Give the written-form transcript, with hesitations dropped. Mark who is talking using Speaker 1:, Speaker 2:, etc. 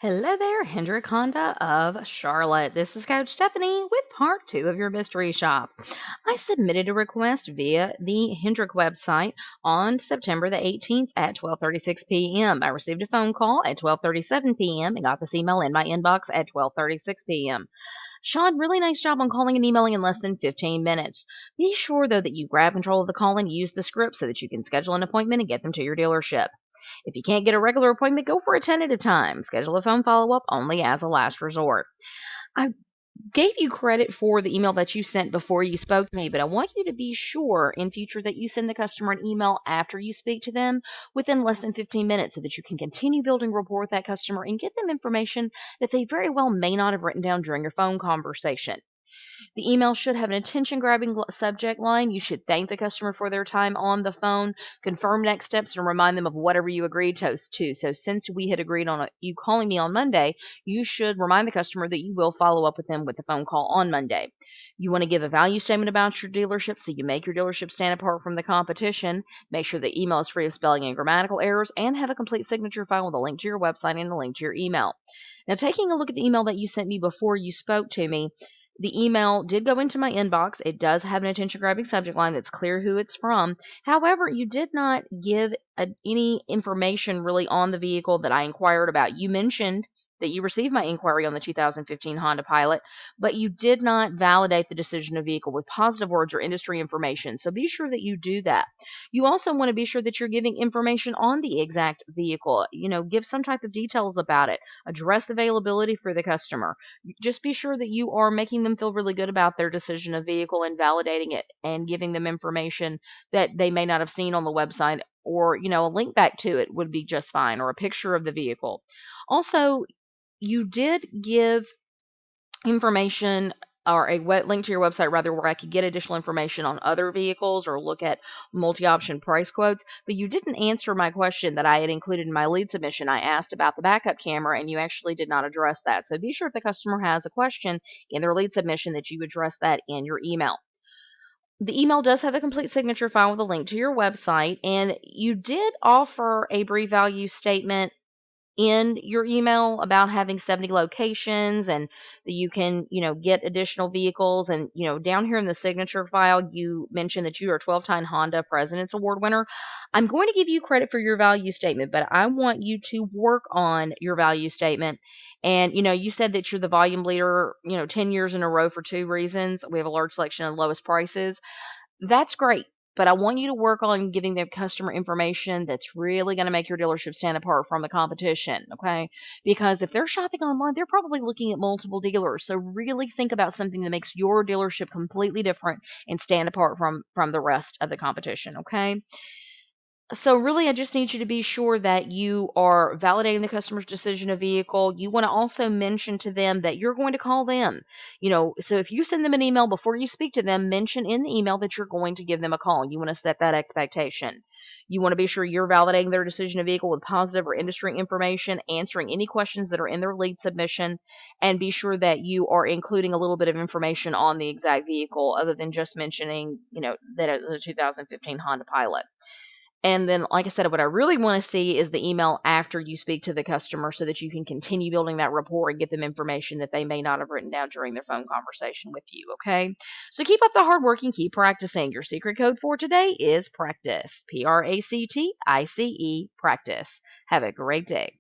Speaker 1: Hello there, Hendrick Honda of Charlotte. This is Coach Stephanie with part two of your mystery shop. I submitted a request via the Hendrick website on September the 18th at 12:36 p.m. I received a phone call at 12:37 p.m. and got this email in my inbox at 12:36 p.m. Sean, really nice job on calling and emailing in less than 15 minutes. Be sure, though, that you grab control of the call and use the script so that you can schedule an appointment and get them to your dealership. If you can't get a regular appointment, go for a tentative time. Schedule a phone follow-up only as a last resort. I gave you credit for the email that you sent before you spoke to me, but I want you to be sure in future that you send the customer an email after you speak to them within less than 15 minutes so that you can continue building rapport with that customer and get them information that they very well may not have written down during your phone conversation. The email should have an attention-grabbing subject line. You should thank the customer for their time on the phone, confirm next steps, and remind them of whatever you agreed to. So since we had agreed on you calling me on Monday, you should remind the customer that you will follow up with them with the phone call on Monday. You want to give a value statement about your dealership so you make your dealership stand apart from the competition. Make sure the email is free of spelling and grammatical errors, and have a complete signature file with a link to your website and a link to your email. Now, taking a look at the email that you sent me before you spoke to me, the email did go into my inbox. It does have an attention-grabbing subject line that's clear who it's from. However, you did not give any information really on the vehicle that I inquired about. You mentioned that you received my inquiry on the 2015 Honda Pilot, but you did not validate the decision of vehicle with positive words or industry information. So be sure that you do that. You also want to be sure that you're giving information on the exact vehicle. Give some type of details about it. Address availability for the customer. Just be sure that you are making them feel really good about their decision of vehicle and validating it and giving them information that they may not have seen on the website, or a link back to it would be just fine, or a picture of the vehicle. Also, you did give information, or a link to your website rather, where I could get additional information on other vehicles or look at multi-option price quotes, but you didn't answer my question that I had included in my lead submission. I asked about the backup camera, and you actually did not address that. So be sure if the customer has a question in their lead submission that you address that in your email. The email does have a complete signature file with a link to your website, and you did offer a brief value statement in your email about having 70 locations and that you can, get additional vehicles. And, down here in the signature file, you mentioned that you are a 12-time Honda President's Award winner. I'm going to give you credit for your value statement, but I want you to work on your value statement. And, you said that you're the volume leader, 10 years in a row for two reasons. We have a large selection of lowest prices. That's great. But I want you to work on giving the customer information that's really going to make your dealership stand apart from the competition, okay? Because if they're shopping online, they're probably looking at multiple dealers. So really think about something that makes your dealership completely different and stand apart from the rest of the competition, okay? So really, I just need you to be sure that you are validating the customer's decision of vehicle. You want to also mention to them that you're going to call them. So if you send them an email before you speak to them, mention in the email that you're going to give them a call. You want to set that expectation. You want to be sure you're validating their decision of vehicle with positive or industry information, answering any questions that are in their lead submission, and be sure that you are including a little bit of information on the exact vehicle other than just mentioning, that it was a 2015 Honda Pilot. And then, like I said, what I really want to see is the email after you speak to the customer so that you can continue building that rapport and get them information that they may not have written down during their phone conversation with you, okay? So keep up the hard work and keep practicing. Your secret code for today is practice. PRACTICE, practice. Have a great day.